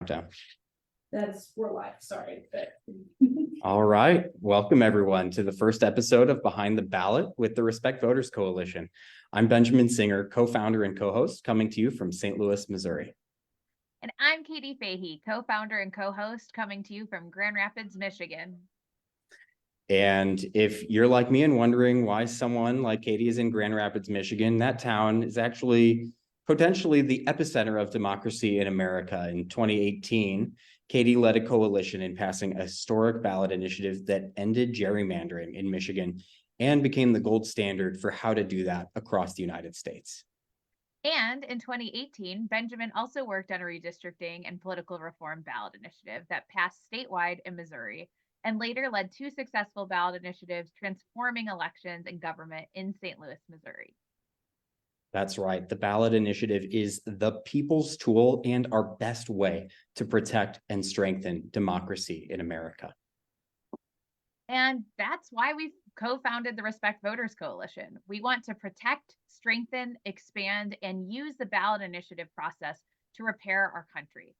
countdown. We're live, sorry. All right. Welcome, everyone, to the first episode of Behind the Ballot with the Respect Voters Coalition. I'm Benjamin Singer, co-founder and co-host, coming to you from St. Louis, Missouri. And I'm Katie Fahey, co-founder and co-host, coming to you from Grand Rapids, Michigan. And if you're like me and wondering why someone like Katie is in Grand Rapids, Michigan, that town is actually potentially the epicenter of democracy in America. In 2018, Katie led a coalition in passing a historic ballot initiative that ended gerrymandering in Michigan and became the gold standard for how to do that across the United States. And in 2018, Benjamin also worked on a redistricting and political reform ballot initiative that passed statewide in Missouri and later led two successful ballot initiatives transforming elections and government in St. Louis, Missouri. That's right. The ballot initiative is the people's tool and our best way to protect and strengthen democracy in America. And that's why we've co-founded the Respect Voters Coalition. We want to protect, strengthen, expand, and use the ballot initiative process to repair our country.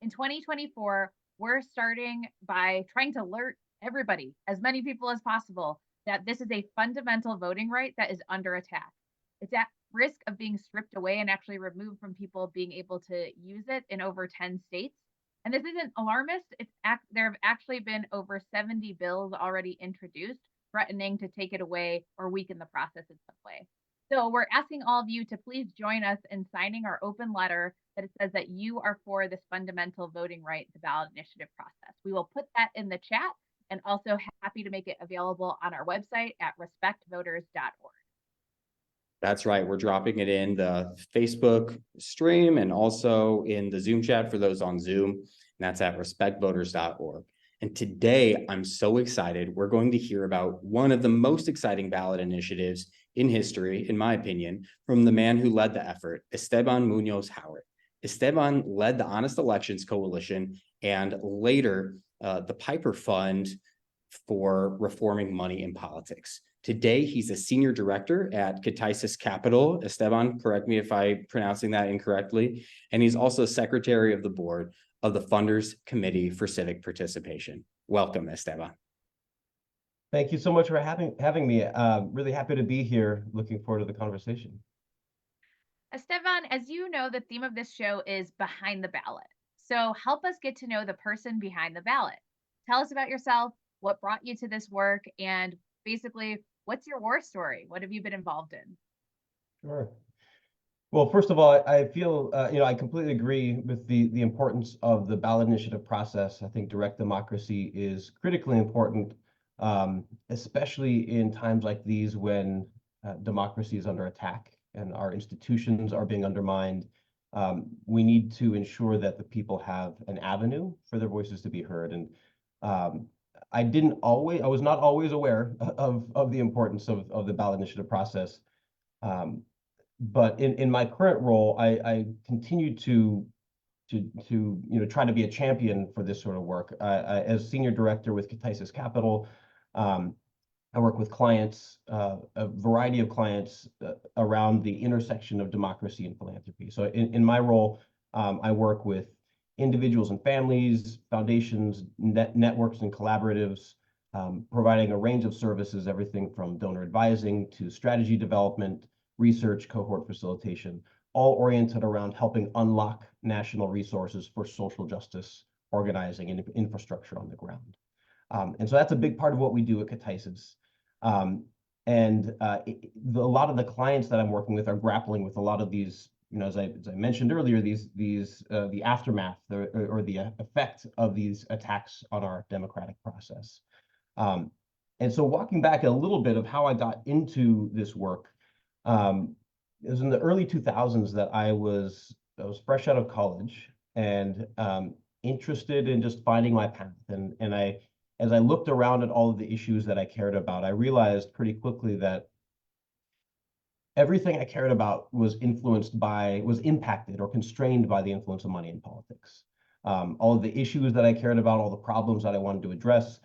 In 2024, we're starting by trying to alert everybody, as many people as possible, that this is a fundamental voting right that is under attack. It's at risk of being stripped away and actually removed from people being able to use it in over 10 states. And this isn't alarmist. There have actually been over 70 bills already introduced threatening to take it away or weaken the process in some way. So we're asking all of you to please join us in signing our open letter that it says that you are for this fundamental voting right, the ballot initiative process. We will put that in the chat and also happy to make it available on our website at respectvoters.org. That's right. We're dropping it in the Facebook stream and also in the Zoom chat for those on Zoom. And that's at respectvoters.org. And today, I'm so excited. We're going to hear about one of the most exciting ballot initiatives in history, in my opinion, from the man who led the effort, Estevan Muñoz-Howard. Estevan led the Honest Elections Coalition and later the Piper Fund for reforming money in politics. Today, he's a senior director at Cataisis Capital. Estevan, correct me if I'm pronouncing that incorrectly. And he's also secretary of the board of the Funders Committee for Civic Participation. Welcome, Estevan. Thank you so much for having me. Really happy to be here. Looking forward to the conversation. Estevan, as you know, the theme of this show is Behind the Ballot. So help us get to know the person behind the ballot. Tell us about yourself, what brought you to this work, and basically, what's your war story? What have you been involved in? Sure. Well, first of all, I feel, I completely agree with the importance of the ballot initiative process. I think direct democracy is critically important, especially in times like these when democracy is under attack and our institutions are being undermined. We need to ensure that the people have an avenue for their voices to be heard. And I was not always aware of the importance of the ballot initiative process. But in my current role, I continue to try to be a champion for this sort of work. As senior director with Cataisis Capital, I work with clients, a variety of clients around the intersection of democracy and philanthropy. So in my role, I work with individuals and families, foundations, networks and collaboratives, providing a range of services, everything from donor advising to strategy development, research, cohort facilitation, all oriented around helping unlock national resources for social justice, organizing, and infrastructure on the ground. And so that's a big part of what we do at Cataisis. A lot of the clients that I'm working with are grappling with a lot of these, as I mentioned earlier, the aftermath or the effect of these attacks on our democratic process. And so walking back a little bit of how I got into this work, it was in the early 2000s that I was fresh out of college and interested in just finding my path. And as I looked around at all of the issues that I cared about, I realized pretty quickly that everything I cared about was impacted or constrained by the influence of money in politics. All of the issues that I cared about, all the problems that I wanted to address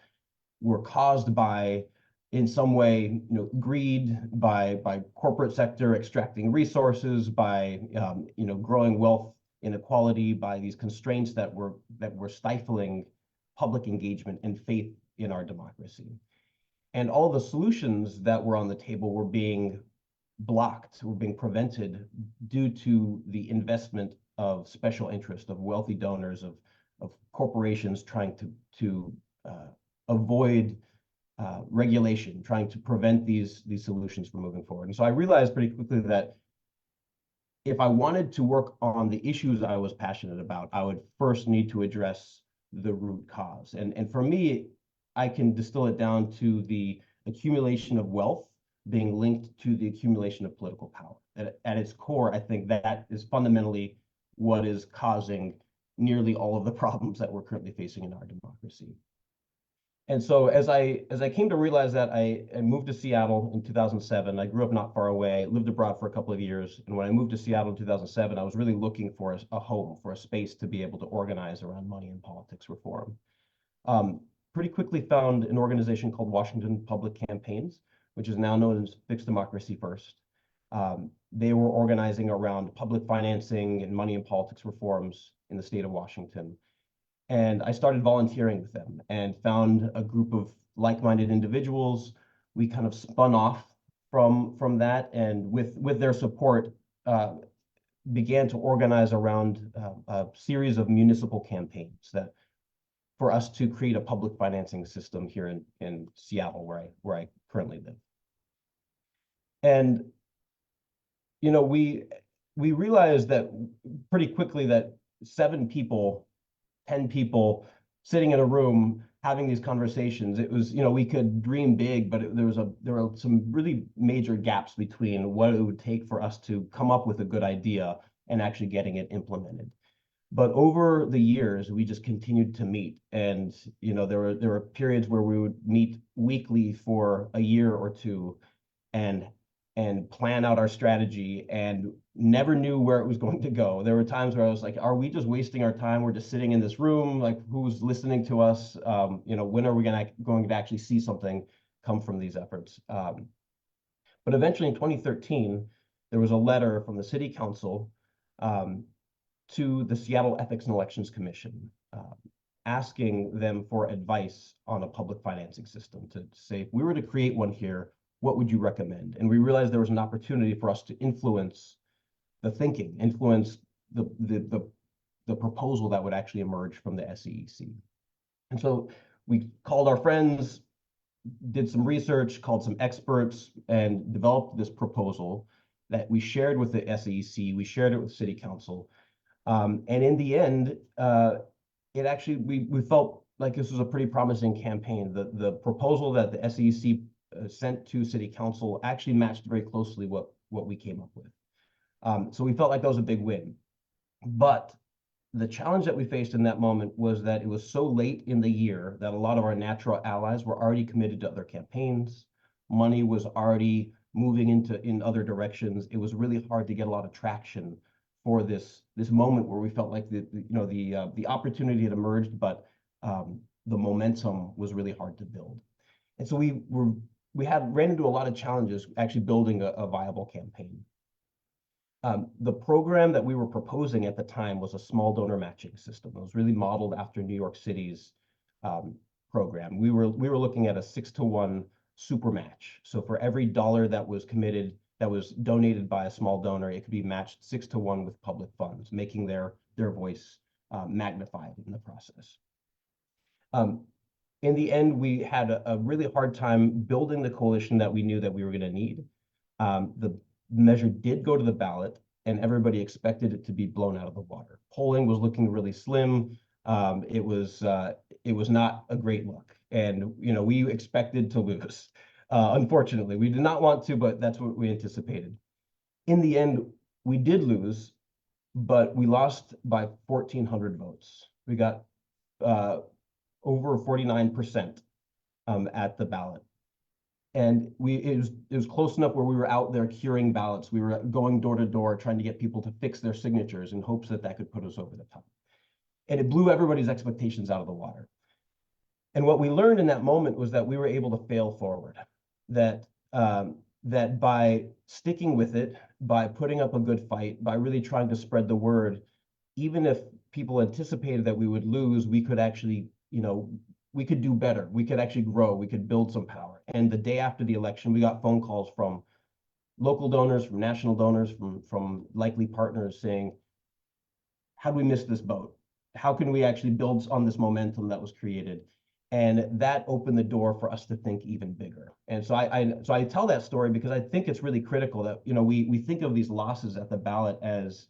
were caused by, in some way, greed, by corporate sector extracting resources, by growing wealth inequality, by these constraints that were stifling public engagement and faith in our democracy. And all the solutions that were on the table were being blocked, were being prevented due to the investment of special interest, of wealthy donors, of corporations trying to avoid regulation, trying to prevent these solutions from moving forward. And so I realized pretty quickly that if I wanted to work on the issues I was passionate about, I would first need to address the root cause. And for me, I can distill it down to the accumulation of wealth being linked to the accumulation of political power. At its core, I think that is fundamentally what is causing nearly all of the problems that we're currently facing in our democracy. And so as I came to realize that, I moved to Seattle in 2007. I grew up not far away, lived abroad for a couple of years. And when I moved to Seattle in 2007, I was really looking for a home, for a space to be able to organize around money and politics reform. Pretty quickly found an organization called Washington Public Campaigns, which is now known as Fixed Democracy First. They were organizing around public financing and money and politics reforms in the state of Washington. And I started volunteering with them and found a group of like-minded individuals. We kind of spun off from that, and with their support, began to organize around a series of municipal campaigns that for us to create a public financing system here in Seattle, where I currently live. And you know, we realized that pretty quickly that 7 people, 10 people sitting in a room having these conversations, it was, you know, we could dream big, but there were some really major gaps between what it would take for us to come up with a good idea and actually getting it implemented. But over the years, we just continued to meet, and you know, there were periods where we would meet weekly for a year or two, and plan out our strategy, and never knew where it was going to go. There were times where I was like, are we just wasting our time? We're just sitting in this room, like, who's listening to us? You know, when are we going to actually see something come from these efforts? But eventually in 2013, there was a letter from the city council to the Seattle Ethics and Elections Commission, asking them for advice on a public financing system, to say, if we were to create one here, what would you recommend? And we realized there was an opportunity for us to influence the thinking, influence the proposal that would actually emerge from the SEEC. And so we called our friends, did some research, called some experts, and developed this proposal that we shared with the SEEC. We shared it with City Council. And in the end, it actually, we felt like this was a pretty promising campaign. The proposal that the SEEC sent to City Council actually matched very closely what we came up with. So we felt like that was a big win. But the challenge that we faced in that moment was that it was so late in the year that a lot of our natural allies were already committed to other campaigns. Money was already moving in other directions. It was really hard to get a lot of traction for this moment where we felt like the opportunity had emerged, but the momentum was really hard to build. And so we ran into a lot of challenges actually building a viable campaign. The program that we were proposing at the time was a small donor matching system. It was really modeled after New York City's program. We were looking at a 6-to-1 super match. So for every dollar that was committed, that was donated by a small donor, it could be matched 6-to-1 with public funds, making their voice magnified in the process. In the end, we had a really hard time building the coalition that we knew that we were going to need. The measure did go to the ballot, and everybody expected it to be blown out of the water. Polling was looking really slim. It was not a great look, and you know, we expected to lose. Unfortunately, we did not want to, but that's what we anticipated. In the end, we did lose, but we lost by 1,400 votes. We got over 49% at the ballot. And it was close enough where we were out there curing ballots. We were going door to door trying to get people to fix their signatures in hopes that could put us over the top. And it blew everybody's expectations out of the water. And what we learned in that moment was that we were able to fail forward, that by sticking with it, by putting up a good fight, by really trying to spread the word, even if people anticipated that we would lose, we could actually, we could do better. We could actually grow. We could build some power. And the day after the election, we got phone calls from local donors, from national donors, from likely partners saying, how do we miss this boat? How can we actually build on this momentum that was created? And that opened the door for us to think even bigger. And so I tell that story because I think it's really critical that, we think of these losses at the ballot as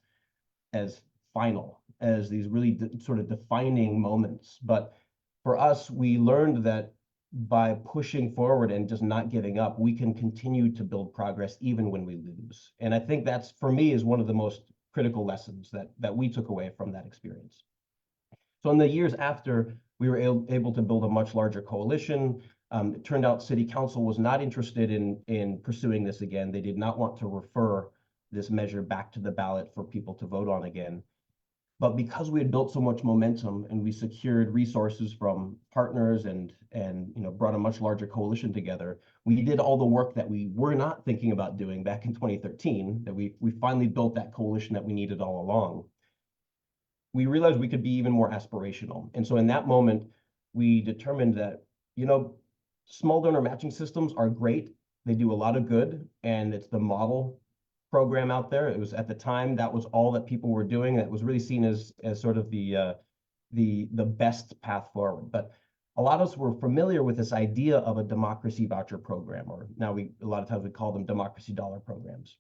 final, as these really sort of defining moments. But for us, we learned that by pushing forward and just not giving up, we can continue to build progress even when we lose. And I think that's, for me, is one of the most critical lessons that we took away from that experience. So in the years after, we were able to build a much larger coalition. It turned out City Council was not interested in pursuing this again. They did not want to refer this measure back to the ballot for people to vote on again. But because we had built so much momentum and we secured resources from partners and brought a much larger coalition together, we did all the work that we were not thinking about doing back in 2013, that we finally built that coalition that we needed all along. We realized we could be even more aspirational. And so in that moment, we determined that, small donor matching systems are great. They do a lot of good, and it's the model program out there. It was, at the time, that was all that people were doing. That was really seen as sort of the best path forward. But a lot of us were familiar with this idea of a democracy voucher program, or now a lot of times we call them democracy dollar programs,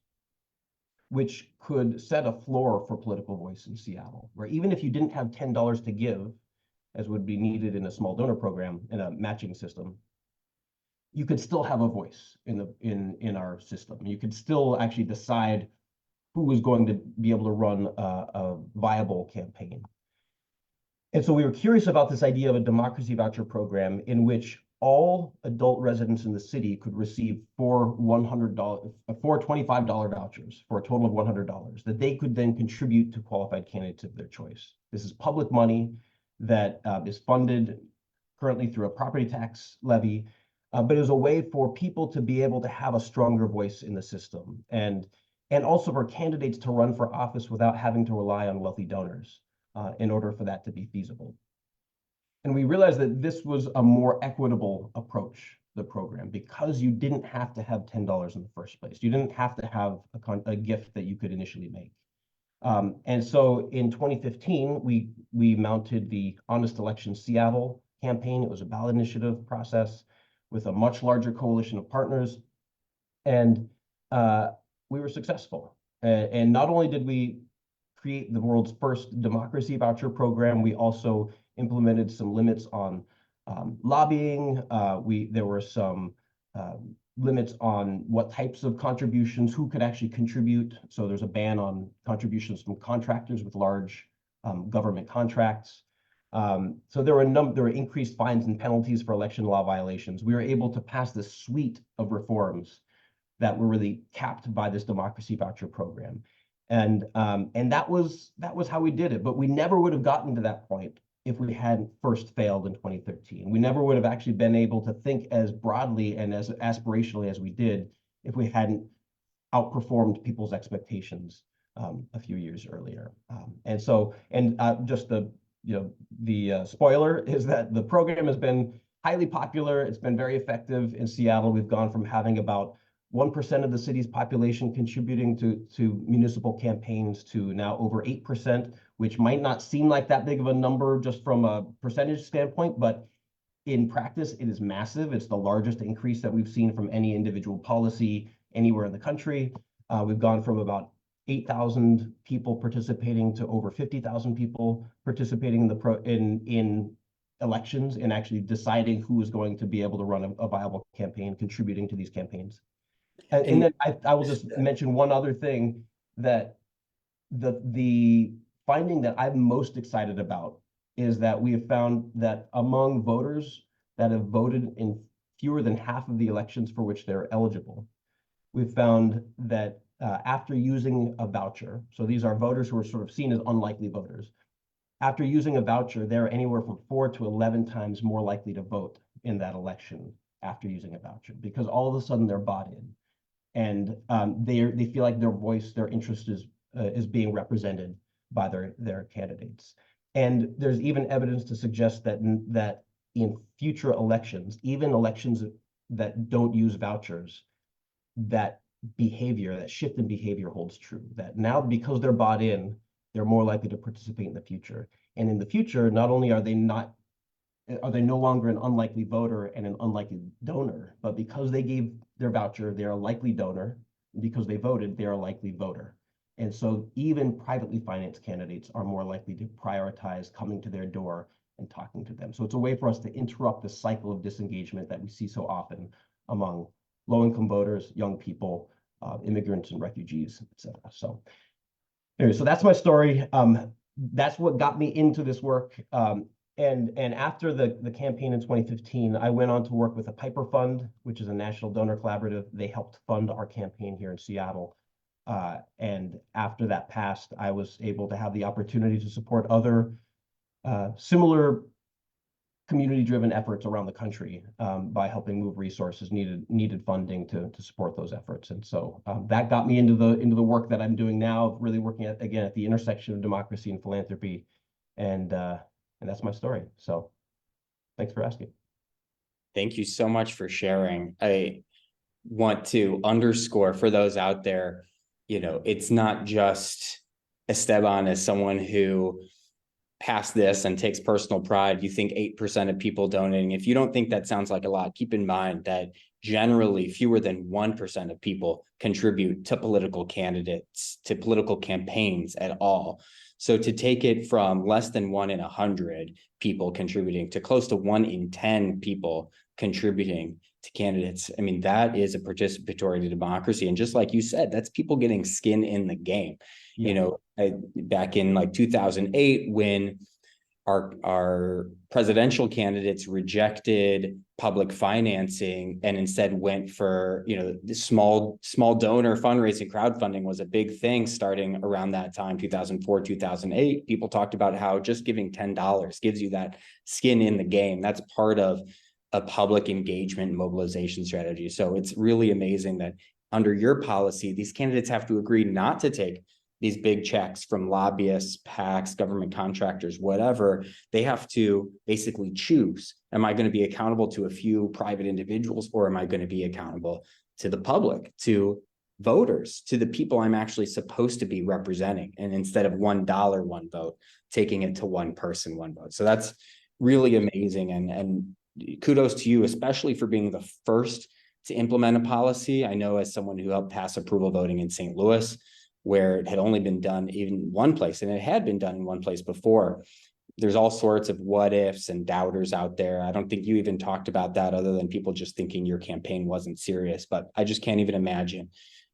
which could set a floor for political voice in Seattle, where even if you didn't have $10 to give, as would be needed in a small donor program, in a matching system, you could still have a voice in our system. You could still actually decide who was going to be able to run a viable campaign. And so we were curious about this idea of a democracy voucher program in which all adult residents in the city could receive four $25 vouchers for a total of $100 that they could then contribute to qualified candidates of their choice. This is public money that is funded currently through a property tax levy, but it was a way for people to be able to have a stronger voice in the system, and also for candidates to run for office without having to rely on wealthy donors in order for that to be feasible. And we realized that this was a more equitable approach to the program because you didn't have to have $10 in the first place. You didn't have to have a gift that you could initially make. And so in 2015, we mounted the Honest Elections Seattle campaign. It was a ballot initiative process with a much larger coalition of partners. And we were successful. And not only did we create the world's first democracy voucher program, we also implemented some limits on lobbying. There were some limits on what types of contributions, who could actually contribute. So there's a ban on contributions from contractors with large government contracts. So there were increased fines and penalties for election law violations. We were able to pass this suite of reforms that were really capped by this democracy voucher program. And that was how we did it. But we never would have gotten to that point if we hadn't first failed in 2013. We never would have actually been able to think as broadly and as aspirationally as we did if we hadn't outperformed people's expectations a few years earlier. Just the spoiler is that the program has been highly popular. It's been very effective in Seattle. We've gone from having about 1% of the city's population contributing to municipal campaigns to now over 8%, which might not seem like that big of a number just from a percentage standpoint, but in practice, it is massive. It's the largest increase that we've seen from any individual policy anywhere in the country. We've gone from about 8,000 people participating to over 50,000 people participating in elections and actually deciding who is going to be able to run a viable campaign, contributing to these campaigns. And then I will just mention one other thing, that the finding that I'm most excited about is that we have found that among voters that have voted in fewer than half of the elections for which they're eligible, we've found that after using a voucher, so these are voters who are sort of seen as unlikely voters, after using a voucher, they're anywhere from 4 to 11 times more likely to vote in that election after using a voucher, because all of a sudden they're bought in. And they feel like their voice, their interest is being represented by their candidates. And there's even evidence to suggest that in future elections, even elections that don't use vouchers, that shift in behavior holds true. That now, because they're bought in, they're more likely to participate in the future. And in the future, not only are they no longer an unlikely voter and an unlikely donor, but because they gave their voucher, they're a likely donor. Because they voted, they're a likely voter. And so even privately financed candidates are more likely to prioritize coming to their door and talking to them. So it's a way for us to interrupt the cycle of disengagement that we see so often among low-income voters, young people, immigrants and refugees, etc. So anyway, so that's my story. That's what got me into this work. And after the campaign in 2015, I went on to work with the Piper Fund, which is a national donor collaborative. They helped fund our campaign here in Seattle. And after that passed, I was able to have the opportunity to support other similar community-driven efforts around the country by helping move resources, needed funding to support those efforts. And so that got me into the work that I'm doing now, really working at the intersection of democracy and philanthropy. And that's my story. So thanks for asking. Thank you so much for sharing. I want to underscore for those out there, it's not just Esteban as someone who passed this and takes personal pride. You think 8% of people donating. If you don't think that sounds like a lot, keep in mind that generally fewer than 1% of people contribute to political candidates, to political campaigns at all. So to take it from less than 1 in 100 people contributing to close to 1 in 10 people contributing to candidates, I mean, that is a participatory democracy. And just like you said, that's people getting skin in the game. Yeah. Back in like 2008, when our presidential candidates rejected public financing and instead went for, the small donor fundraising, crowdfunding was a big thing starting around that time, 2004, 2008. People talked about how just giving $10 gives you that skin in the game. That's part of a public engagement and mobilization strategy. So it's really amazing that under your policy, these candidates have to agree not to take these big checks from lobbyists, PACs, government contractors, whatever. They have to basically choose, am I going to be accountable to a few private individuals, or am I going to be accountable to the public, to voters, to the people I'm actually supposed to be representing? And instead of $1, one vote, taking it to one person, one vote. So that's really amazing. And kudos to you, especially for being the first to implement a policy. I know as someone who helped pass approval voting in St. Louis, where it had only been done in one place, and it had been done in one place before. There's all sorts of what ifs and doubters out there. I don't think you even talked about that, other than people just thinking your campaign wasn't serious. But I just can't even imagine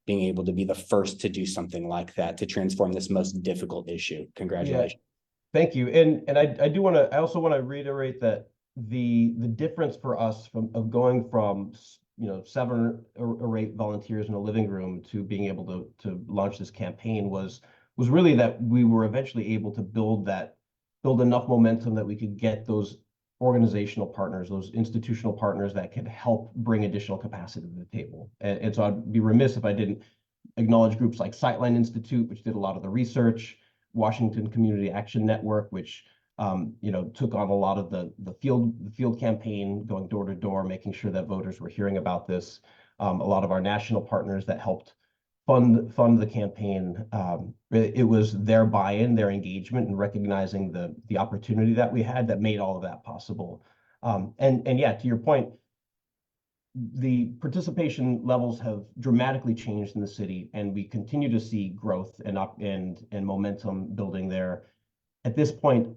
being able to be the first to do something like that, to transform this most difficult issue. Congratulations. Yeah, thank you. And I also want to reiterate that the difference for us of going from 7 or 8 volunteers in a living room to being able to launch this campaign was really that we were eventually able to build enough momentum that we could get those organizational partners, those institutional partners that could help bring additional capacity to the table. And so I'd be remiss if I didn't acknowledge groups like Sightline Institute, which did a lot of the research, Washington Community Action Network, which took on a lot of the field campaign, going door to door, making sure that voters were hearing about this. A lot of our national partners that helped fund the campaign. It was their buy-in, their engagement, and recognizing the opportunity that we had that made all of that possible. And yeah, to your point, the participation levels have dramatically changed in the city, and we continue to see growth and momentum building there. At this point,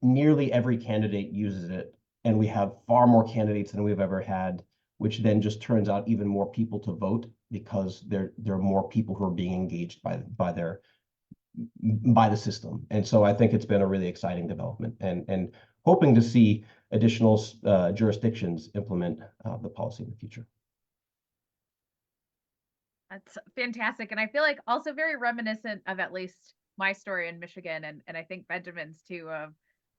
nearly every candidate uses it, and we have far more candidates than we've ever had, which then just turns out even more people to vote, because there are more people who are being engaged by the system. And so I think it's been a really exciting development, and hoping to see additional jurisdictions implement the policy in the future. That's fantastic. And I feel like also very reminiscent of at least my story in Michigan, and I think Benjamin's too,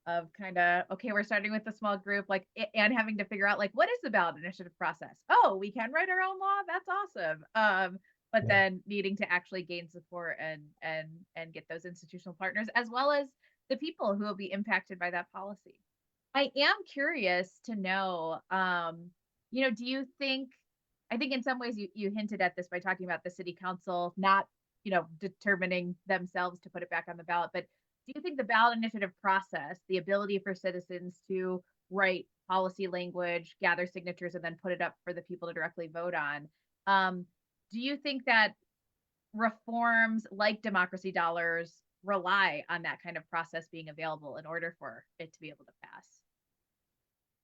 of kind of, okay, we're starting with a small group, like, and having to figure out, like, what is the ballot initiative process? Oh, we can write our own law. That's awesome. but Yeah. then needing to actually gain support and get those institutional partners, as well as the people who will be impacted by that policy. I am curious to know, do you think, I think in some ways you hinted at this by talking about the city council not, determining themselves to put it back on the ballot, but do you think the ballot initiative process, the ability for citizens to write policy language, gather signatures, and then put it up for the people to directly vote on, do you think that reforms like democracy dollars rely on that kind of process being available in order for it to be able to pass?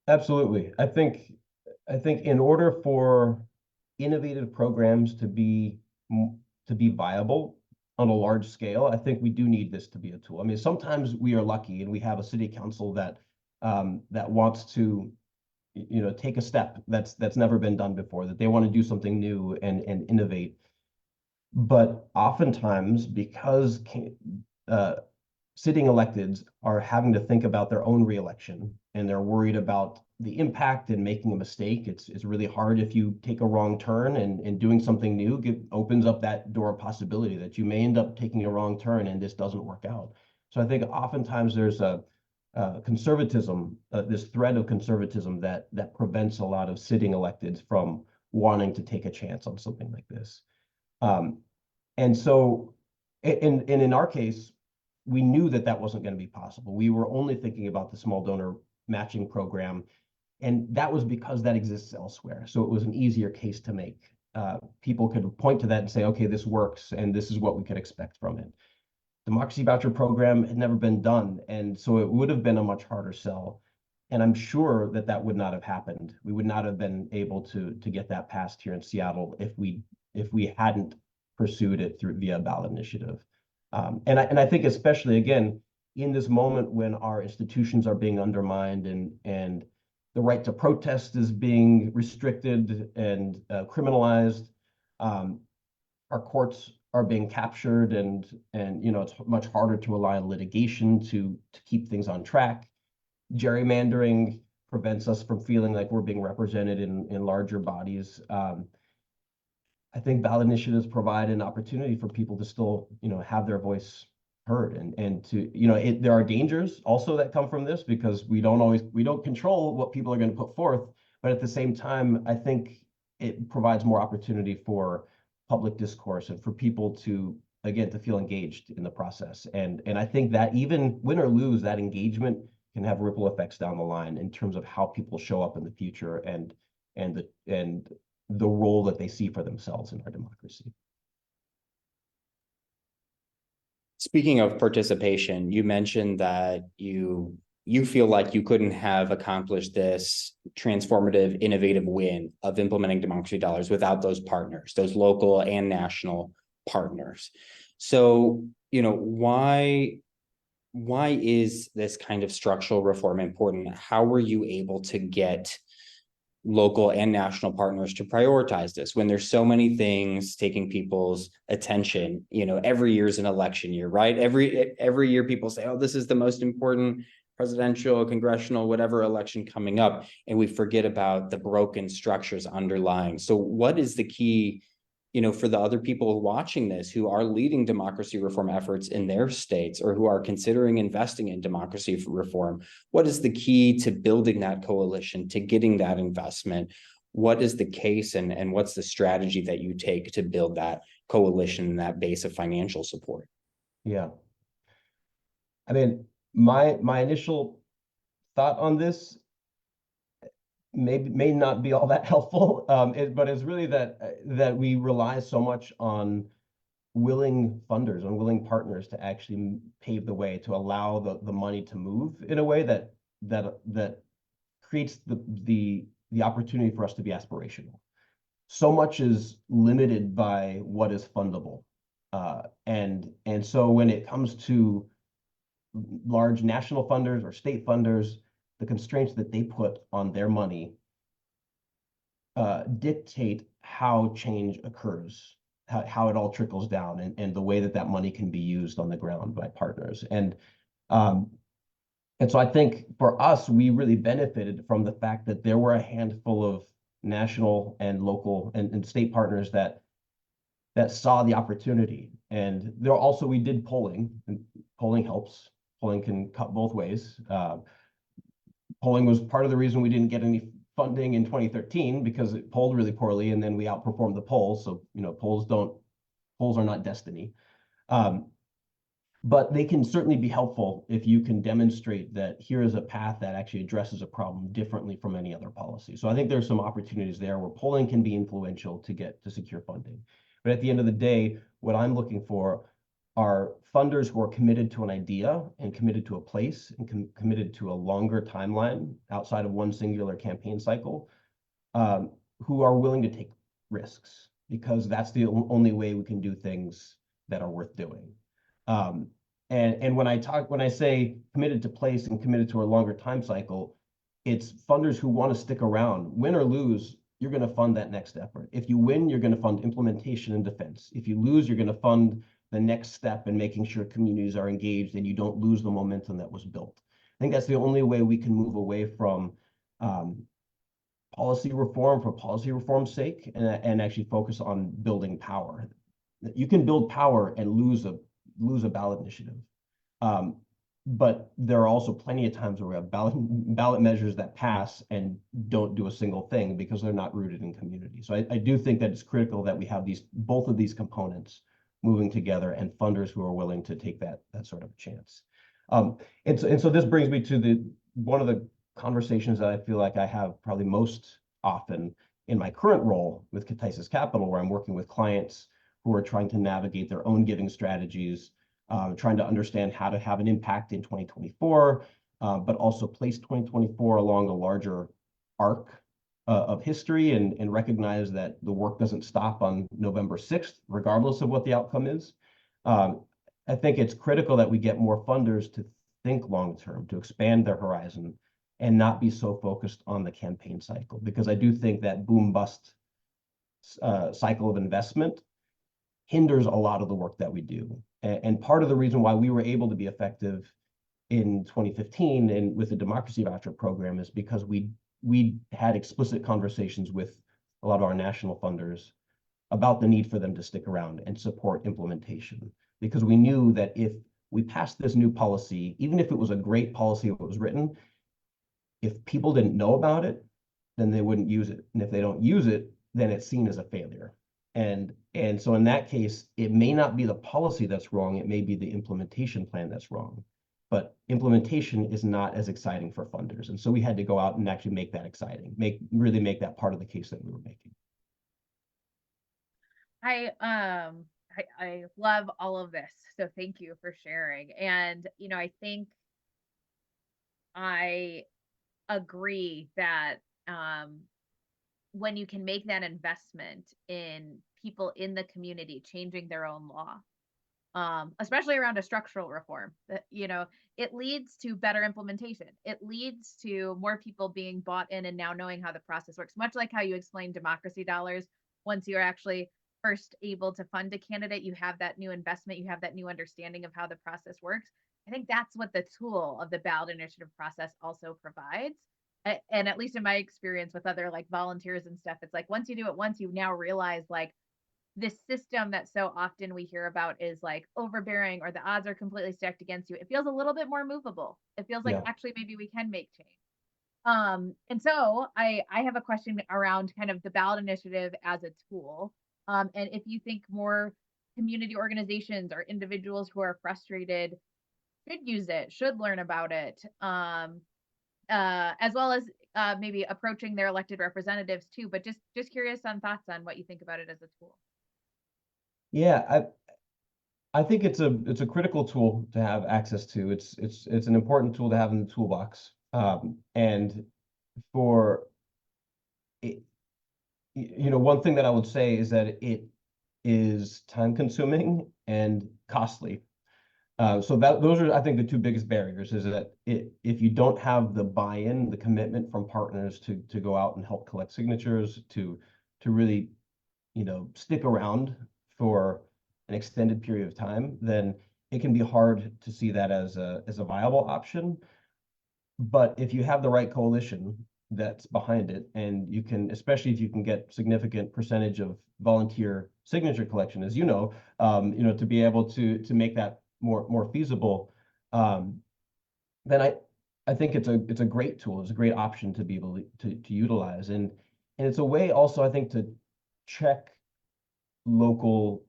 Absolutely. I think in order for innovative programs to be viable on a large scale, I think we do need this to be a tool. I mean, sometimes we are lucky and we have a city council that wants to, take a step that's never been done before, that they want to do something new and innovate. But oftentimes, because sitting electeds are having to think about their own reelection and they're worried about the impact and making a mistake, it's really hard if you take a wrong turn, and doing something new opens up that door of possibility that you may end up taking a wrong turn and this doesn't work out. So I think oftentimes there's a conservatism, this thread of conservatism that prevents a lot of sitting electeds from wanting to take a chance on something like this. And so in our case, we knew that wasn't going to be possible. We were only thinking about the small donor matching program, and that was because that exists elsewhere. So it was an easier case to make. People could point to that and say, okay, this works, and this is what we could expect from it. Democracy voucher program had never been done, and so it would have been a much harder sell. And I'm sure that would not have happened. We would not have been able to get that passed here in Seattle if we hadn't pursued it via ballot initiative. And I think especially, again, in this moment when our institutions are being undermined and the right to protest is being restricted and criminalized, our courts are being captured, and it's much harder to rely on litigation to keep things on track. Gerrymandering prevents us from feeling like we're being represented in larger bodies. I think ballot initiatives provide an opportunity for people to still, have their voice heard, and to, there are dangers also that come from this, because we don't control what people are going to put forth, but at the same time, I think it provides more opportunity for public discourse and for people to, again, to feel engaged in the process. And I think that even win or lose, that engagement can have ripple effects down the line in terms of how people show up in the future and the role that they see for themselves in our democracy. Speaking of participation, you mentioned that you feel like you couldn't have accomplished this transformative, innovative win of implementing democracy dollars without those partners, those local and national partners. So, why is this kind of structural reform important? How were you able to get local and national partners to prioritize this when there's so many things taking people's attention? Every year's an election year, right? Every year people say, oh, this is the most important presidential, congressional, whatever election coming up, and we forget about the broken structures underlying. So what is the key, for the other people watching this who are leading democracy reform efforts in their states or who are considering investing in democracy reform? What is the key to building that coalition, to getting that investment? What is the case, and what's the strategy that you take to build that coalition and that base of financial support? Yeah. I mean, my initial thought on this may not be all that helpful, but it's really that we rely so much on willing funders, on willing partners to actually pave the way, to allow the money to move in a way that creates the opportunity for us to be aspirational. So much is limited by what is fundable, and so when it comes to large national funders or state funders, the constraints that they put on their money dictate how change occurs, how it all trickles down, and the way that money can be used on the ground by partners. And so I think for us, we really benefited from the fact that there were a handful of national and local and state partners that that saw the opportunity. And there also, we did polling, and polling helps. Polling can cut both ways. Polling was part of the reason we didn't get any funding in 2013, because it polled really poorly, and then we outperformed the polls. So, polls are not destiny. But they can certainly be helpful if you can demonstrate that here is a path that actually addresses a problem differently from any other policy. So I think there's some opportunities there where polling can be influential to secure funding. But at the end of the day, what I'm looking for are funders who are committed to an idea and committed to a place and committed to a longer timeline outside of one singular campaign cycle, who are willing to take risks, because that's the only way we can do things that are worth doing. And when I say committed to place and committed to a longer time cycle, it's funders who want to stick around. Win or lose, you're going to fund that next effort. If you win, you're going to fund implementation and defense. If you lose, you're going to fund the next step in making sure communities are engaged and you don't lose the momentum that was built. I think that's the only way we can move away from policy reform for policy reform's sake, and actually focus on building power. You can build power and lose a ballot initiative. But there are also plenty of times where we have ballot measures that pass and don't do a single thing because they're not rooted in community. So I do think that it's critical that we have both of these components moving together, and funders who are willing to take that sort of chance. And so this brings me to one of the conversations that I feel like I have probably most often in my current role with Cataisis Capital, where I'm working with clients who are trying to navigate their own giving strategies, trying to understand how to have an impact in 2024, but also place 2024 along a larger arc of history, and recognize that the work doesn't stop on November 6th, regardless of what the outcome is. I think it's critical that we get more funders to think long-term, to expand their horizon, and not be so focused on the campaign cycle, because I do think that boom-bust cycle of investment hinders a lot of the work that we do. And part of the reason why we were able to be effective in 2015 and with the Democracy Voucher program is because we had explicit conversations with a lot of our national funders about the need for them to stick around and support implementation. Because we knew that if we passed this new policy, even if it was a great policy that was written, if people didn't know about it, then they wouldn't use it. And if they don't use it, then it's seen as a failure. And so in that case, it may not be the policy that's wrong, it may be the implementation plan that's wrong. But implementation is not as exciting for funders. And so we had to go out and actually make that exciting, really make that part of the case that we were making. I love all of this. So thank you for sharing. And, I think I agree that when you can make that investment in people in the community changing their own law, especially around a structural reform, it leads to better implementation. It leads to more people being bought in and now knowing how the process works, much like how you explain democracy dollars. Once you're actually first able to fund a candidate, you have that new investment, you have that new understanding of how the process works. I think that's what the tool of the ballot initiative process also provides. And at least in my experience with other volunteers and stuff, it's like once you do it once, you now realize this system that so often we hear about is overbearing, or the odds are completely stacked against you. It feels a little bit more movable. It feels like actually maybe we can make change. And so I have a question around kind of the ballot initiative as a tool. And if you think more community organizations or individuals who are frustrated should use it, should learn about it, as well as maybe approaching their elected representatives too. But just curious on thoughts on what you think about it as a tool. Yeah, I think it's a critical tool to have access to. It's an important tool to have in the toolbox. And for it, one thing that I would say is that it is time consuming and costly. So those are, I think, the two biggest barriers, is that if you don't have the buy-in, the commitment from partners to go out and help collect signatures, to really, stick around for an extended period of time, then it can be hard to see that as a viable option. But if you have the right coalition that's behind it. And you can, especially if you can get significant percentage of volunteer signature collection, as you know, to be able to make that more feasible, then I think it's a great tool. It's a great option to be able to utilize. And it's a way also, I think, to check local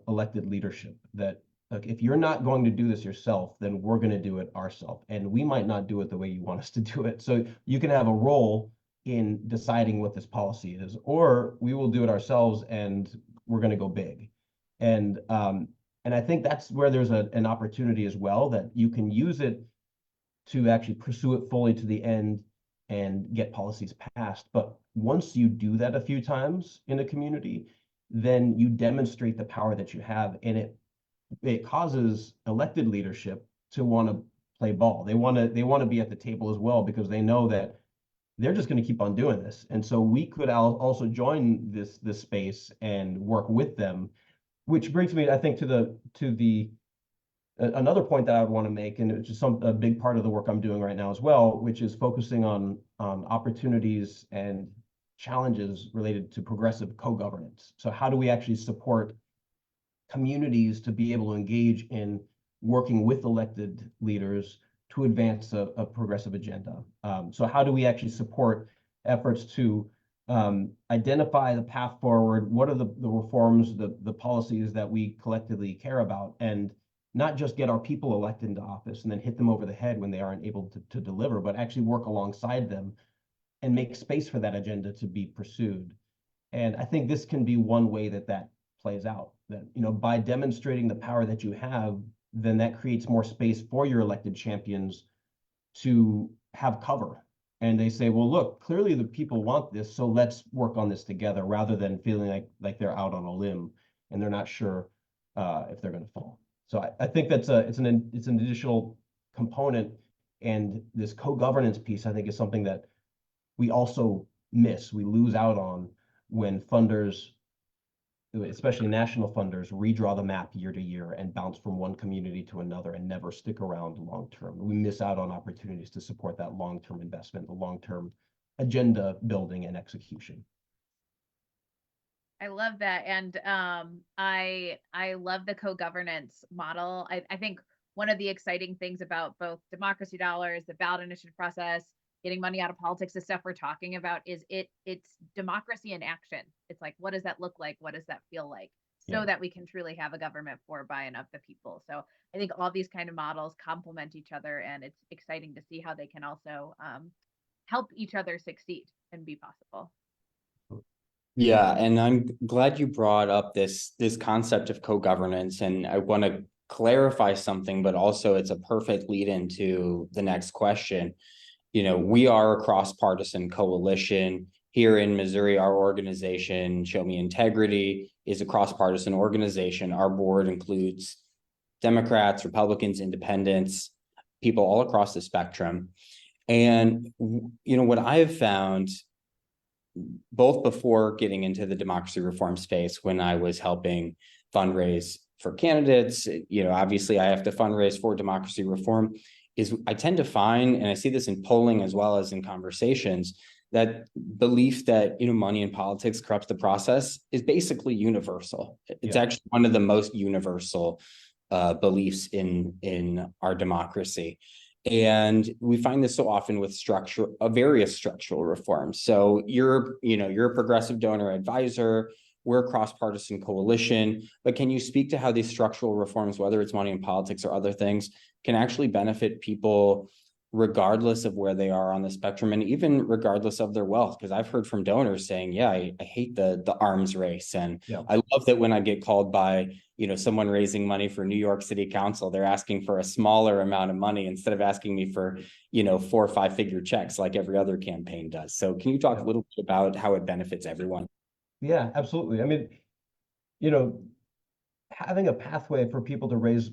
elected leadership that, look, if you're not going to do this yourself, then we're going to do it ourselves. And we might not do it the way you want us to do it. So you can have a role in deciding what this policy is, or we will do it ourselves and we're going to go big. And I think that's where there's an opportunity as well, that you can use it to actually pursue it fully to the end and get policies passed. But once you do that a few times in a community, then you demonstrate the power that you have, and it causes elected leadership to want to play ball. They want to be at the table as well, because they know that they're just going to keep on doing this. And so we could also join this space and work with them, which brings me, I think, to the another point that I would want to make, and it's just a big part of the work I'm doing right now as well, which is focusing on opportunities and challenges related to progressive co-governance. So how do we actually support communities to be able to engage in working with elected leaders to advance a progressive agenda? So how do we actually support efforts to identify the path forward? What are the reforms, the policies that we collectively care about, and not just get our people elected into office and then hit them over the head when they aren't able to deliver, but actually work alongside them and make space for that agenda to be pursued. And I think this can be one way that plays out, that, by demonstrating the power that you have, then that creates more space for your elected champions to have cover. And they say, well, look, clearly the people want this, so let's work on this together, rather than feeling like they're out on a limb and they're not sure if they're going to fall. So I think it's an additional component, and this co-governance piece, I think, is something that we also miss. We lose out on when funders, especially national funders, redraw the map year to year and bounce from one community to another and never stick around long term. We miss out on opportunities to support that long-term investment, the long-term agenda building and execution. I love that. And I love the co-governance model. I think one of the exciting things about both democracy dollars, the ballot initiative process, getting money out of politics, the stuff we're talking about, is it's democracy in action. It's like, what does that look like? What does that feel like? So that we can truly have a government for, by, and of the people. So I think all these kind of models complement each other, and it's exciting to see how they can also help each other succeed and be possible. Yeah, and I'm glad you brought up this concept of co-governance, and I want to clarify something, but also it's a perfect lead into the next question. We are a cross-partisan coalition here in Missouri. Our organization, Show Me Integrity, is a cross-partisan organization. Our board includes Democrats, Republicans, Independents, people all across the spectrum. And what I have found, both before getting into the democracy reform space, when I was helping fundraise for candidates, obviously I have to fundraise for democracy reform, is I tend to find, and I see this in polling as well as in conversations, that belief that money in politics corrupts the process is basically universal. It's actually one of the most universal beliefs in our democracy. And we find this so often with various structural reforms. So you're a progressive donor advisor, we're a cross-partisan coalition, but can you speak to how these structural reforms, whether it's money in politics or other things, can actually benefit people regardless of where they are on the spectrum, and even regardless of their wealth? Because I've heard from donors saying, yeah, I hate the arms race. And I love that when I get called by someone raising money for New York City Council, they're asking for a smaller amount of money instead of asking me for 4 or 5 figure checks like every other campaign does. So can you talk a little bit about how it benefits everyone? Yeah, absolutely. I mean, having a pathway for people to raise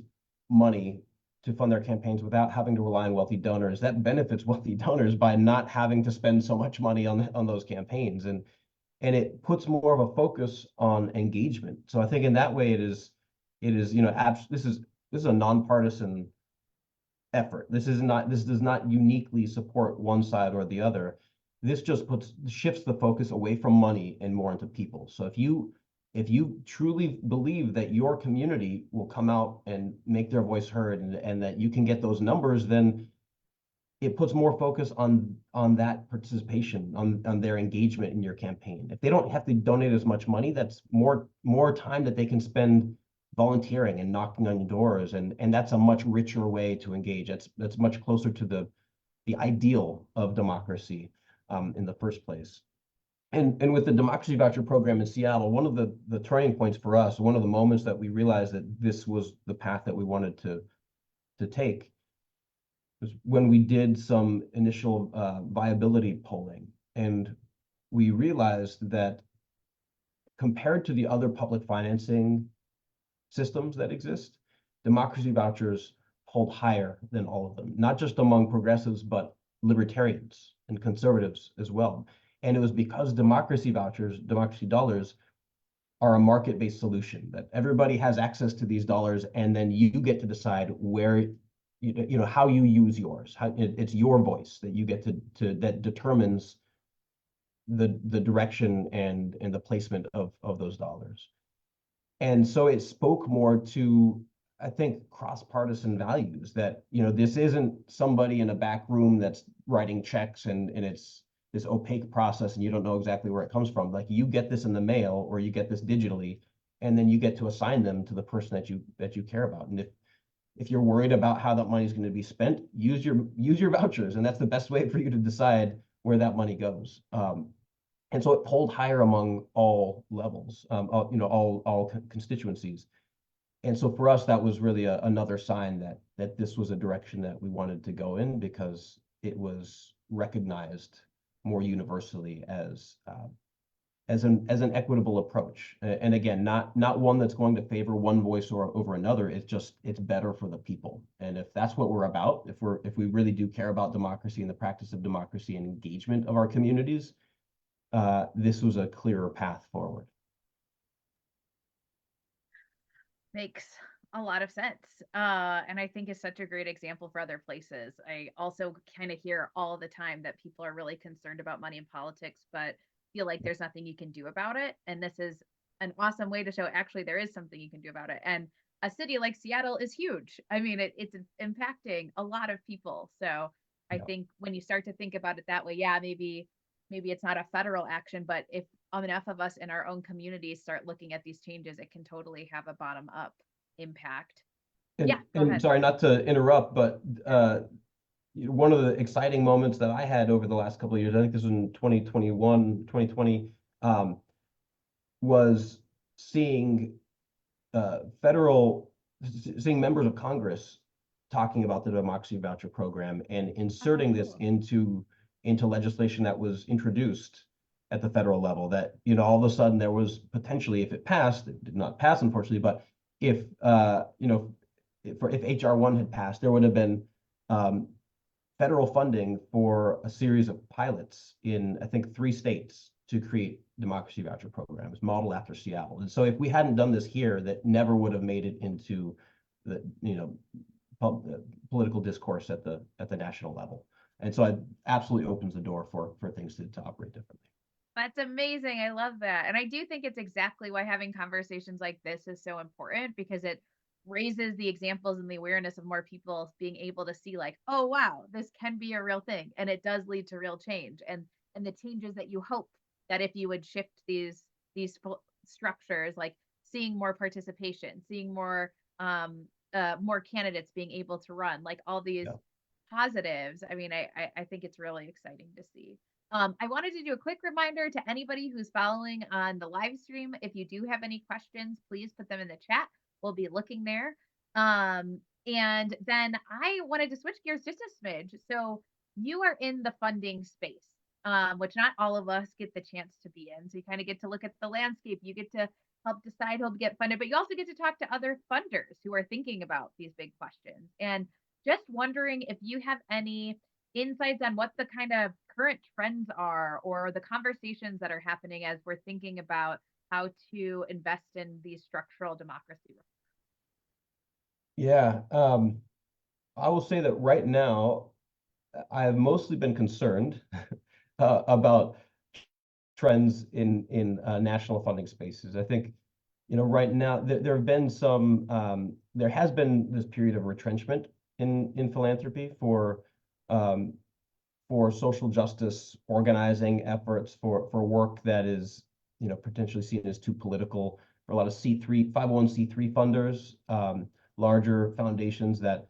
money to fund their campaigns without having to rely on wealthy donors, that benefits wealthy donors by not having to spend so much money on those campaigns, and it puts more of a focus on engagement. So I think in that way this is a nonpartisan effort. This does not uniquely support one side or the other. this just shifts the focus away from money and more into people. So if you truly believe that your community will come out and make their voice heard, and that you can get those numbers, then it puts more focus on that participation, on their engagement in your campaign. If they don't have to donate as much money, that's more time that they can spend volunteering and knocking on your doors, and that's a much richer way to engage. That's much closer to the ideal of democracy in the first place. And with the democracy voucher program in Seattle, one of the turning points for us, one of the moments that we realized that this was the path that we wanted to take, was when we did some initial viability polling, and we realized that compared to the other public financing systems that exist, democracy vouchers hold higher than all of them, not just among progressives, but libertarians and conservatives as well. And it was because democracy vouchers, democracy dollars, are a market-based solution, that everybody has access to these dollars, and then you get to decide where, how you use yours. It's your voice that you get to that determines the direction and the placement of those dollars. And so it spoke more to, I think, cross-partisan values, that this isn't somebody in a back room that's writing checks and it's this opaque process and you don't know exactly where it comes from. Like, you get this in the mail or you get this digitally, and then you get to assign them to the person that you care about. And if you're worried about how that money is going to be spent, use your vouchers, and that's the best way for you to decide where that money goes. And so it polled higher among all levels, all constituencies. And so for us, that was really another sign that this was a direction that we wanted to go in, because it was recognized more universally as an equitable approach. And again, not one that's going to favor one voice over another. It's better for the people. And if that's what we're about, if we really do care about democracy and the practice of democracy and engagement of our communities, this was a clearer path forward. Makes a lot of sense. And I think is such a great example for other places. I also kind of hear all the time that people are really concerned about money in politics, but feel like there's nothing you can do about it. And this is an awesome way to show actually there is something you can do about it. And a city like Seattle is huge. I mean, it's impacting a lot of people. So I think when you start to think about it that way, yeah, maybe it's not a federal action, but if enough of us in our own communities start looking at these changes, it can totally have a bottom up impact. And, yeah, go ahead. Sorry, not to interrupt, but one of the exciting moments that I had over the last couple of years, I think this was in 2020, was seeing seeing members of Congress talking about the democracy voucher program and inserting this into legislation that was introduced at the federal level. That all of a sudden there was potentially, if it passed, it did not pass unfortunately, but if HR 1 had passed, there would have been federal funding for a series of pilots in, I think, 3 states to create democracy voucher programs modeled after Seattle. And so if we hadn't done this here, that never would have made it into the political discourse at the national level. And so it absolutely opens the door for things to operate differently. That's amazing. I love that. And I do think it's exactly why having conversations like this is so important, because it raises the examples and the awareness of more people being able to see like, oh, wow, this can be a real thing. And it does lead to real change, and the changes that you hope that if you would shift these structures, like seeing more participation, seeing more candidates being able to run, like all these positives. I mean, I think it's really exciting to see. I wanted to do a quick reminder to anybody who's following on the live stream. If you do have any questions, please put them in the chat. We'll be looking there. And then I wanted to switch gears just a smidge. So you are in the funding space, which not all of us get the chance to be in. So you kind of get to look at the landscape. You get to help decide who'll get funded, but you also get to talk to other funders who are thinking about these big questions. And just wondering if you have any insights on what the kind of current trends are, or the conversations that are happening as we're thinking about how to invest in these structural democracy. Yeah, I will say that right now, I have mostly been concerned about trends in national funding spaces. I think, right now there have been there has been this period of retrenchment in philanthropy for social justice organizing efforts, for work that is, potentially seen as too political, for a lot of 501c3 funders, larger foundations that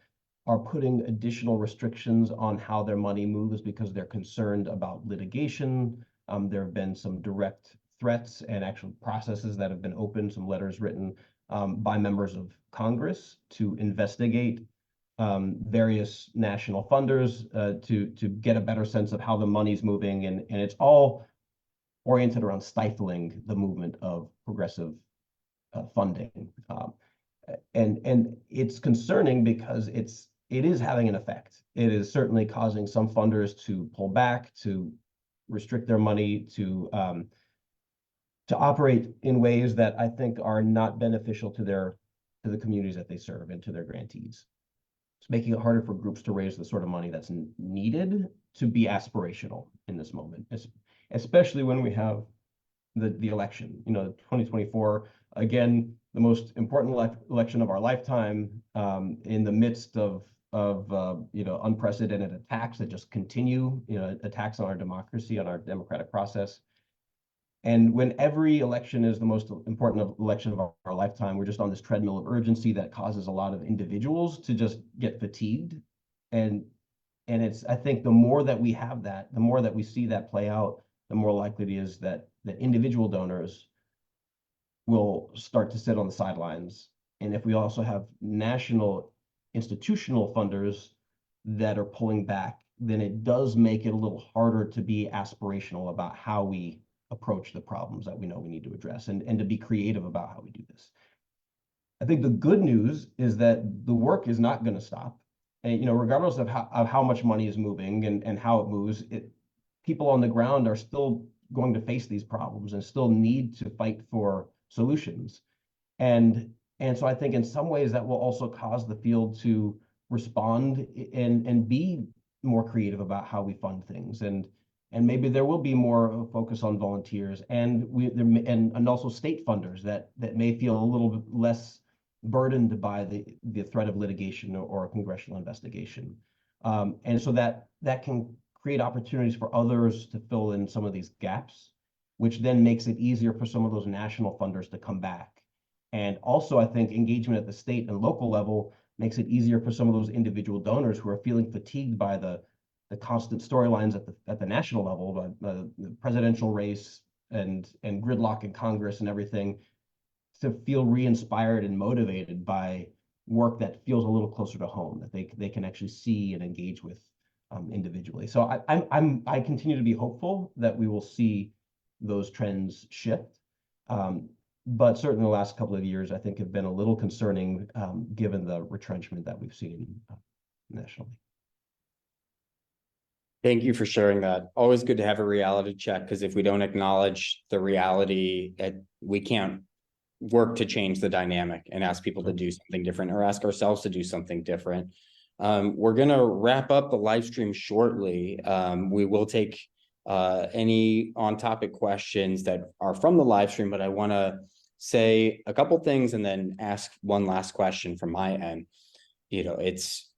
are putting additional restrictions on how their money moves because they're concerned about litigation. There have been some direct threats and actual processes that have been opened, some letters written by members of Congress to investigate various national funders to get a better sense of how the money's moving. And it's all oriented around stifling the movement of progressive funding. And it's concerning because it is having an effect. It is certainly causing some funders to pull back, to restrict their money, to operate in ways that I think are not beneficial to the communities that they serve and to their grantees. It's making it harder for groups to raise the sort of money that's needed to be aspirational in this moment, especially when we have the election. 2024, again, the most important election of our lifetime, in the midst of unprecedented attacks that just continue, attacks on our democracy, on our democratic process. And when every election is the most important election of our lifetime, we're just on this treadmill of urgency that causes a lot of individuals to just get fatigued. And I think the more that we have that, the more that we see that play out, the more likely it is that individual donors will start to sit on the sidelines. And if we also have national institutional funders that are pulling back, then it does make it a little harder to be aspirational about how we approach the problems that we know we need to address, and to be creative about how we do this. I think the good news is that the work is not going to stop. And, regardless of how much money is moving and how it moves, people on the ground are still going to face these problems and still need to fight for solutions. And so I think in some ways that will also cause the field to respond and be more creative about how we fund things. And maybe there will be more focus on volunteers and also state funders that may feel a little bit less burdened by the threat of litigation or a congressional investigation. And so that can create opportunities for others to fill in some of these gaps, which then makes it easier for some of those national funders to come back. And also, I think engagement at the state and local level makes it easier for some of those individual donors who are feeling fatigued by the constant storylines at the national level, the presidential race and gridlock in Congress and everything, to feel re-inspired and motivated by work that feels a little closer to home, that they can actually see and engage with individually. So I continue to be hopeful that we will see those trends shift. But certainly the last couple of years, I think, have been a little concerning, given the retrenchment that we've seen nationally. Thank you for sharing that. Always good to have a reality check, because if we don't acknowledge the reality, we can't work to change the dynamic and ask people to do something different, or ask ourselves to do something different. We're going to wrap up the live stream shortly. We will take any on-topic questions that are from the live stream, but I want to say a couple things and then ask one last question from my end. It's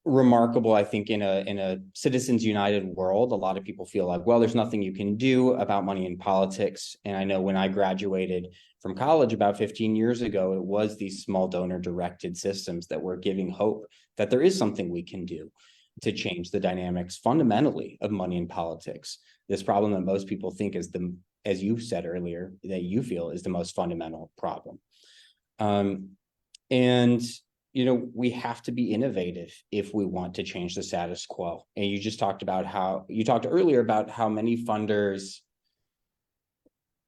remarkable, I think, in a Citizens United world, a lot of people feel like, well, there's nothing you can do about money in politics. And I know when I graduated from college about 15 years ago, it was these small donor directed systems that were giving hope that there is something we can do to change the dynamics fundamentally of money in politics. This problem that most people think is as you said earlier, that you feel is the most fundamental problem. We have to be innovative if we want to change the status quo. And you just talked earlier about how many funders,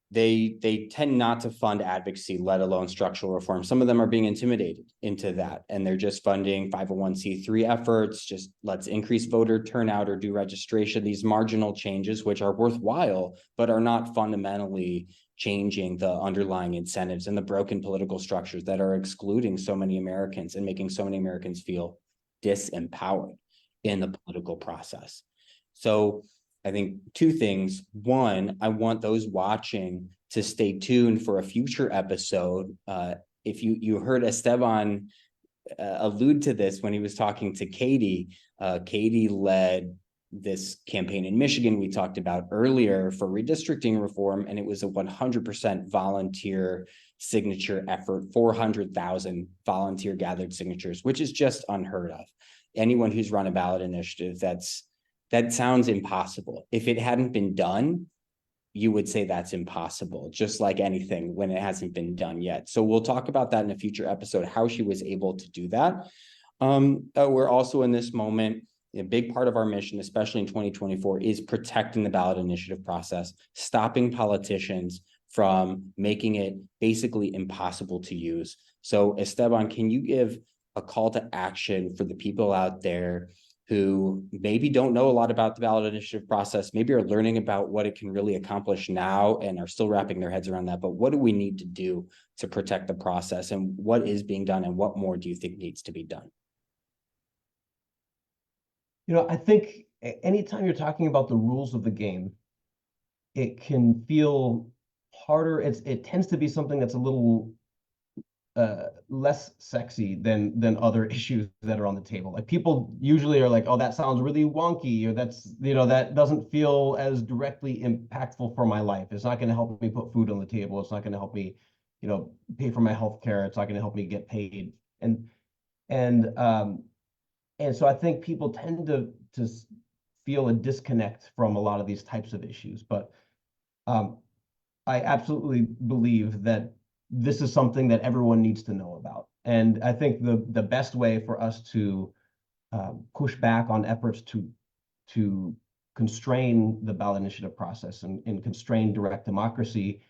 they tend not to fund advocacy, let alone structural reform. Some of them are being intimidated into that, and they're just funding 501c3 efforts. Just let's increase voter turnout or do registration, these marginal changes, which are worthwhile, but are not fundamentally changing the underlying incentives and the broken political structures that are excluding so many Americans and making so many Americans feel disempowered in the political process. So I think two things. One, I want those watching to stay tuned for a future episode. If you heard Esteban allude to this when he was talking to Katie, Katie led this campaign in Michigan we talked about earlier for redistricting reform, and it was a 100% volunteer signature effort, 400,000 volunteer gathered signatures, which is just unheard of. Anyone who's run a ballot initiative, that sounds impossible. If it hadn't been done, you would say that's impossible, just like anything when it hasn't been done yet. So we'll talk about that in a future episode, how she was able to do that. We're also in this moment, a big part of our mission, especially in 2024, is protecting the ballot initiative process, stopping politicians from making it basically impossible to use. So Esteban, can you give a call to action for the people out there who maybe don't know a lot about the ballot initiative process, maybe are learning about what it can really accomplish now and are still wrapping their heads around that, but what do we need to do to protect the process, and what is being done, and what more do you think needs to be done? I think anytime you're talking about the rules of the game, it can feel harder. It tends to be something that's a little less sexy than other issues that are on the table. Like, people usually are like, oh, that sounds really wonky, or that doesn't feel as directly impactful for my life. It's not going to help me put food on the table. It's not going to help me, pay for my health care. It's not going to help me get paid. And so I think people tend to feel a disconnect from a lot of these types of issues. But I absolutely believe that this is something that everyone needs to know about. And I think the best way for us to push back on efforts to constrain the ballot initiative process and constrain direct democracy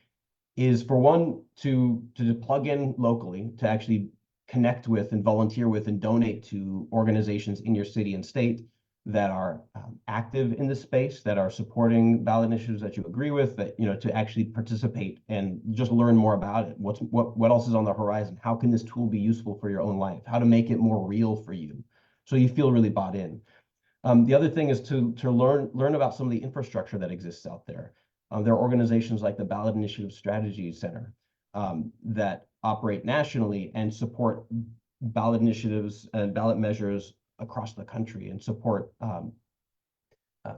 is, for one, to plug in locally, to actually connect with and volunteer with and donate to organizations in your city and state that are active in this space, that are supporting ballot initiatives that you agree with, that, to actually participate and just learn more about it. What else is on the horizon? How can this tool be useful for your own life? How to make it more real for you, so you feel really bought in. The other thing is to learn about some of the infrastructure that exists out there. There are organizations like the Ballot Initiative Strategy Center that operate nationally and support ballot initiatives and ballot measures across the country, and support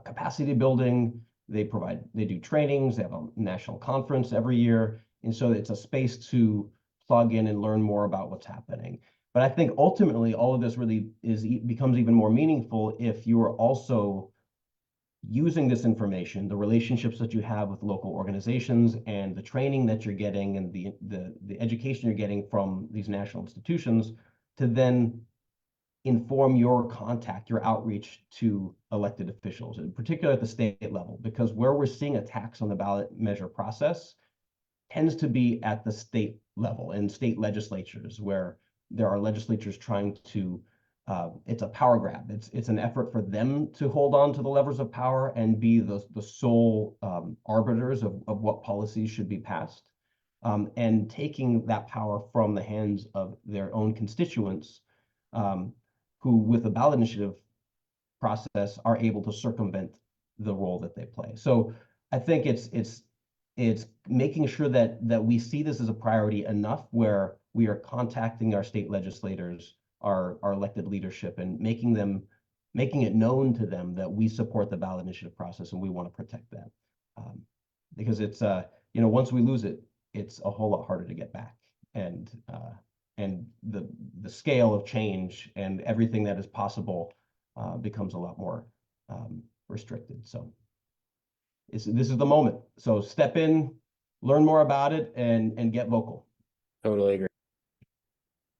capacity building. They do trainings. They have a national conference every year. And so it's a space to plug in and learn more about what's happening. But I think ultimately all of this really becomes even more meaningful if you are also using this information, the relationships that you have with local organizations, and the training that you're getting, and the education you're getting from these national institutions, to then inform your contact, your outreach to elected officials, in particular at the state level, because where we're seeing attacks on the ballot measure process tends to be at the state level, in state legislatures, where there are legislatures trying to, it's a power grab. It's an effort for them to hold on to the levers of power and be the sole arbiters of what policies should be passed, and taking that power from the hands of their own constituents, who, with the ballot initiative process, are able to circumvent the role that they play. So I think it's making sure that we see this as a priority enough, where we are contacting our state legislators, our elected leadership, and making it known to them that we support the ballot initiative process and we want to protect that. Because it's once we lose it, it's a whole lot harder to get back. And the scale of change and everything that is possible becomes a lot more restricted. So this is the moment. So step in, learn more about it, and get vocal. Totally agree.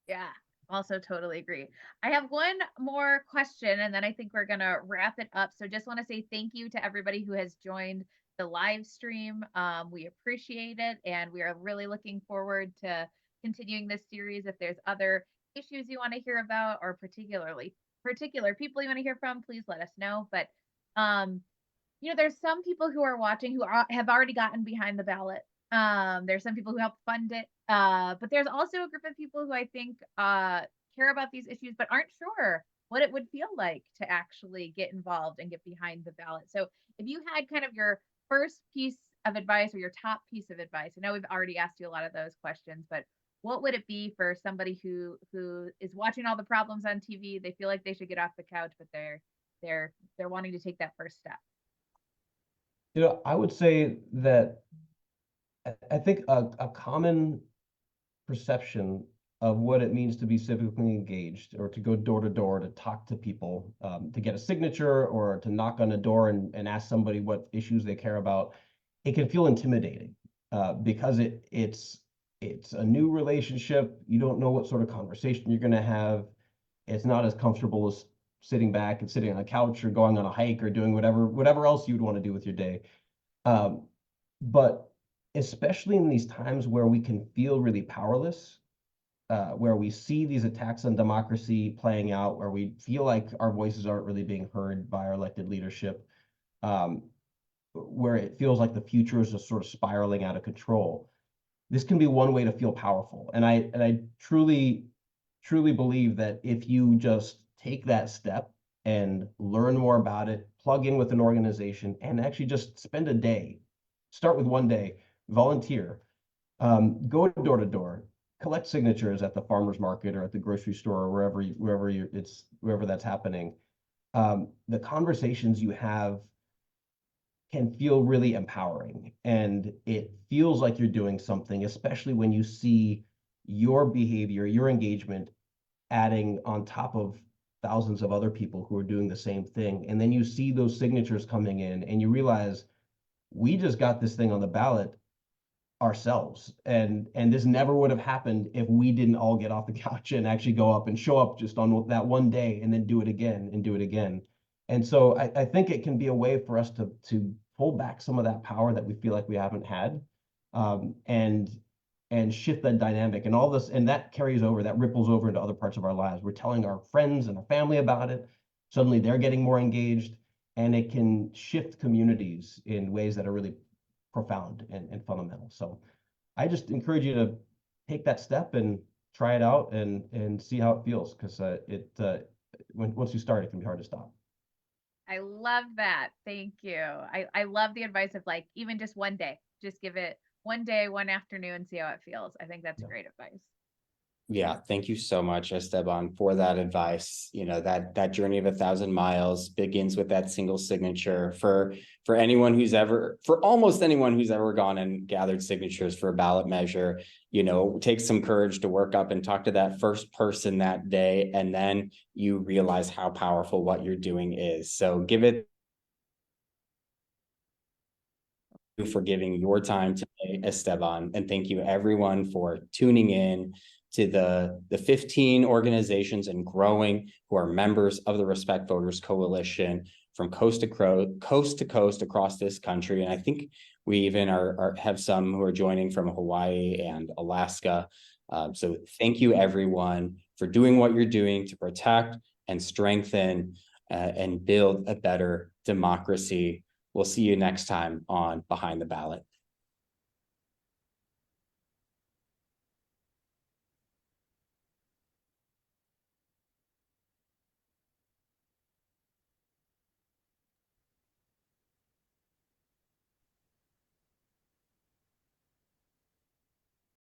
Yeah, also totally agree. I have one more question, and then I think we're going to wrap it up. So just want to say thank you to everybody who has joined the live stream. We appreciate it, and we are really looking forward to continuing this series. If there's other issues you want to hear about, or particular people you want to hear from, please let us know. But there's some people who are watching who have already gotten behind the ballot. There's some people who helped fund it, but there's also a group of people who I think care about these issues but aren't sure what it would feel like to actually get involved and get behind the ballot. So if you had kind of your first piece of advice or your top piece of advice, I know we've already asked you a lot of those questions, but what would it be for somebody who is watching all the problems on TV? They feel like they should get off the couch, but they're wanting to take that first step. I would say that I think a common perception of what it means to be civically engaged, or to go door to door to talk to people, to get a signature, or to knock on a door and ask somebody what issues they care about, it can feel intimidating because it's a new relationship. You don't know what sort of conversation you're going to have. It's not as comfortable as sitting back and sitting on a couch or going on a hike or doing whatever else you'd want to do with your day. But especially in these times where we can feel really powerless, where we see these attacks on democracy playing out, where we feel like our voices aren't really being heard by our elected leadership, where it feels like the future is just sort of spiraling out of control. This can be one way to feel powerful. And I truly believe that if you just take that step and learn more about it, plug in with an organization, and actually just spend a day, start with one day, volunteer, go door to door, collect signatures at the farmer's market or at the grocery store or wherever that's happening. The conversations you have can feel really empowering, and it feels like you're doing something, especially when you see your behavior, your engagement adding on top of thousands of other people who are doing the same thing. And then you see those signatures coming in and you realize we just got this thing on the ballot ourselves, and this never would have happened if we didn't all get off the couch and actually go up and show up just on that one day and then do it again and do it again. And so I think it can be a way for us to pull back some of that power that we feel like we haven't had, and shift that dynamic, and all this, and that carries over, that ripples over into other parts of our lives. We're telling our friends and our family about it. Suddenly they're getting more engaged, and it can shift communities in ways that are really profound and fundamental. So I just encourage you to take that step and try it out and see how it feels, because once you start, it can be hard to stop. I love that. Thank you. I love the advice of like, even just one day, just give it one day, one afternoon, see how it feels. I think that's great advice. Yeah, thank you so much, Esteban, for that advice. That journey of 1,000 miles begins with that single signature. For almost anyone who's ever gone and gathered signatures for a ballot measure, it takes some courage to work up and talk to that first person that day, and then you realize how powerful what you're doing is. So give it for giving your time today, Esteban, and thank you everyone for tuning in to the 15 organizations and growing who are members of the Respect Voters Coalition from coast to coast across this country. And I think we even have some who are joining from Hawaii and Alaska. So thank you everyone for doing what you're doing to protect and strengthen and build a better democracy. We'll see you next time on Behind the Ballot.